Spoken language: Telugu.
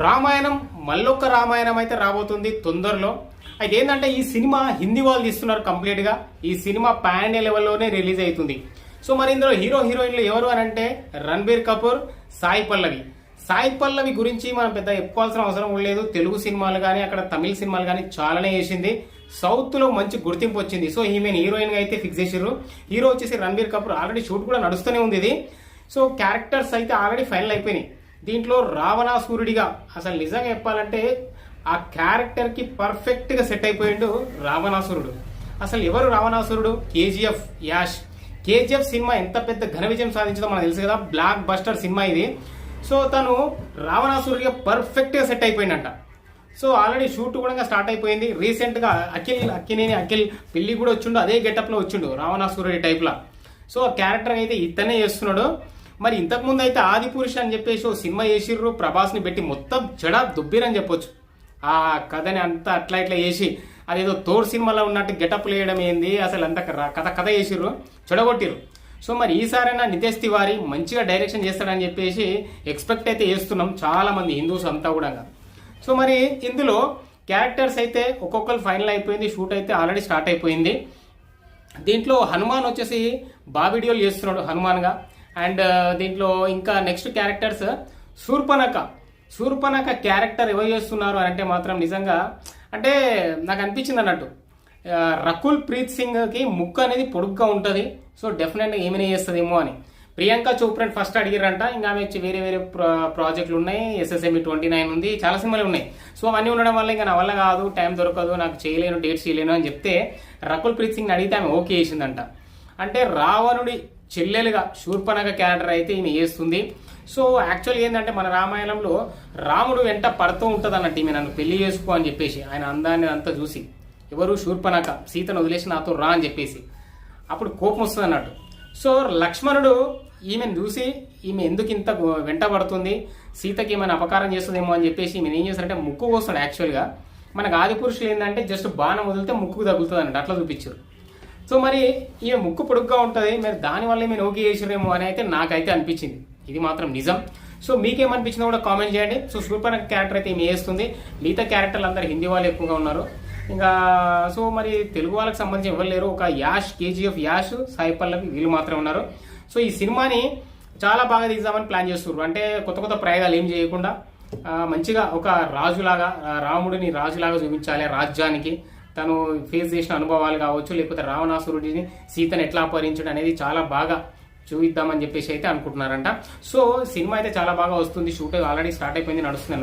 రామాయణం మళ్ళొక్క రామాయణం అయితే రాబోతుంది తొందరలో. అయితే ఏంటంటే ఈ సినిమా హిందీ వాళ్ళు తీస్తున్నారు కంప్లీట్గా. ఈ సినిమా పాన్ ఇండియా లెవెల్లోనే రిలీజ్ అవుతుంది. సో మరి ఇందులో హీరో హీరోయిన్లు ఎవరు అని అంటే రణబీర్ కపూర్, సాయి పల్లవి. సాయి పల్లవి గురించి మనం పెద్ద చెప్పుకోవాల్సిన అవసరం లేదు. తెలుగు సినిమాలు కానీ అక్కడ తమిళ సినిమాలు కానీ చాలానే చేసింది. సౌత్ లో మంచి గుర్తింపు వచ్చింది. సో ఈమెను హీరోయిన్ గా అయితే ఫిక్స్ చేసారు. హీరో వచ్చేసి రణబీర్ కపూర్. ఆల్రెడీ షూట్ కూడా నడుస్తూనే ఉంది ఇది. సో క్యారెక్టర్స్ అయితే ఆల్రెడీ ఫైనల్ అయిపోయినాయి. దీంట్లో రావణాసురుడిగా అసలు నిజంగా చెప్పాలంటే ఆ క్యారెక్టర్ కి పర్ఫెక్ట్ గా సెట్ అయిపోయిండు రావణాసురుడు. అసలు ఎవరు రావణాసురుడు? KGF ash. కేజీఎఫ్ సినిమా ఎంత పెద్ద ఘన విజయం సాధించిందో మనకు తెలుసు కదా, బ్లాక్ బస్టర్ సినిమా ఇది. సో తను రావణాసురుడిగా పర్ఫెక్ట్ గా సెట్ అయిపోయిందంట. సో ఆల్రెడీ షూట్ కూడా స్టార్ట్ అయిపోయింది. రీసెంట్ గా అఖిల్ పెళ్లి కూడా వచ్చిండు, అదే గెటప్ లో వచ్చిండు రావణాసురుడి టైప్ లా. సో ఆ క్యారెక్టర్ అయితే ఇతనే చేస్తున్నాడు. మరి ఇంతకు ముందు అయితే ఆదిపురుష్ అని చెప్పేసి ఓ సినిమా చేసిర్రు, ప్రభాస్ ని పెట్టి మొత్తం జడ దుబ్బిరని చెప్పొచ్చు. ఆ కథని అంతా అట్లా ఇట్లా చేసి అదేదో తోర్ సినిమాలో ఉన్నట్టు గెటప్ వేయడం ఏంది, అసలు అంత కథ చేసిర్రు, చెడగొట్టిర్రు. సో మరి ఈసారైనా నితేష్ తివారీ మంచిగా డైరెక్షన్ చేస్తాడని చెప్పేసి ఎక్స్పెక్ట్ అయితే చేస్తున్నాం చాలా మంది హిందూస్ అంతా కూడా. సో మరి ఇందులో క్యారెక్టర్స్ అయితే ఒక్కొక్కరు ఫైనల్ అయిపోయింది. షూట్ అయితే ఆల్రెడీ స్టార్ట్ అయిపోయింది. దీంట్లో హనుమాన్ వచ్చేసి బాబిడియోలు చేస్తున్నాడు హనుమాన్గా. అండ్ దీంట్లో ఇంకా నెక్స్ట్ క్యారెక్టర్స్ శూర్పణఖ క్యారెక్టర్ ఎవరు చేస్తున్నారు అని అంటే మాత్రం నిజంగా అంటే నాకు అనిపించింది అన్నట్టు రకుల్ ప్రీత్ సింగ్కి ముక్కు అనేది పొడుగ్గా ఉంటుంది. సో డెఫినెట్గా ఏమైనా చేస్తుందేమో అని. ప్రియాంక చోప్రాని ఫస్ట్ అడిగారంట. ఇంకా ఆమె వేరే వేరే ప్రాజెక్టులు ఉన్నాయి, SSME 29 ఉంది, చాలా సినిమాలు ఉన్నాయి. సో అవన్నీ ఉండడం వల్ల ఇంకా నా వల్ల కాదు, టైం దొరకదు, నాకు చేయలేను, డేట్స్ చేయలేను అని చెప్తే రకుల్ ప్రీత్ సింగ్ అడిగితే ఆమె ఓకే చేసిందంట. అంటే రావణుడి చెల్లెలుగా శూర్పణఖ క్యారెక్టర్ అయితే ఈమె చేస్తుంది. సో యాక్చువల్గా ఏంటంటే మన రామాయణంలో రాముడు వెంట పడుతూ ఉంటుంది అన్నట్టు ఈమె నన్ను పెళ్లి చేసుకో అని చెప్పేసి, ఆయన అందాన్ని అంతా చూసి ఎవరు శూర్పణఖ సీతను వదిలేసి నాతో రా అని చెప్పేసి అప్పుడు కోపం వస్తుంది అన్నట్టు. సో లక్ష్మణుడు ఈమెను చూసి ఈమె ఎందుకు ఇంత వెంట పడుతుంది, సీతకి ఏమైనా అపకారం చేస్తుందేమో అని చెప్పేసి ఈమెను ఏం చేస్తారంటే ముక్కు కోస్తాడు. యాక్చువల్గా మనకు ఆదిపురుషులు ఏంటంటే జస్ట్ బాణం వదిలితే ముక్కుకు తగులుతుంది అన్నట్టు అట్లా చూపించారు. సో మరి ఈమె ముక్కు పొడుగ్గా ఉంటుంది, మరి దానివల్ల ఈమె ఓకే చేసిరేమో అని అయితే నాకైతే అనిపించింది. ఇది మాత్రం నిజం. సో మీకేమనిపించిందో కూడా కామెంట్ చేయండి. సో శూర్పణఖ క్యారెక్టర్ అయితే ఈమె వేస్తుంది. మిగతా క్యారెక్టర్లు అందరూ హిందీ వాళ్ళు ఎక్కువగా ఉన్నారు. ఇంకా సో మరి తెలుగు వాళ్ళకి సంబంధించి ఎవరు లేరు. ఒక KGF యాష్, సాయి పల్లవి వీళ్ళు మాత్రమే ఉన్నారు. సో ఈ సినిమాని చాలా బాగా తీద్దామని ప్లాన్ చేస్తున్నారు. అంటే కొత్త కొత్త ప్రయోగాలు ఏం చేయకుండా మంచిగా ఒక రాజులాగా, రాముడిని రాజులాగా చూపించాలి రాజ్యానికి. తను ఫేస్ చేసిన అనుభవాలు కావచ్చు, లేకపోతే రావణాసురుడిని సీతను ఎట్లా అపహరించడం అనేది చాలా బాగా చూపిద్దామని చెప్పేసి అయితే అనుకుంటున్నారంట. సో సినిమా అయితే చాలా బాగా వస్తుంది. షూట్ ఆల్రెడీ స్టార్ట్ అయిపోయింది, నడుస్తుంది.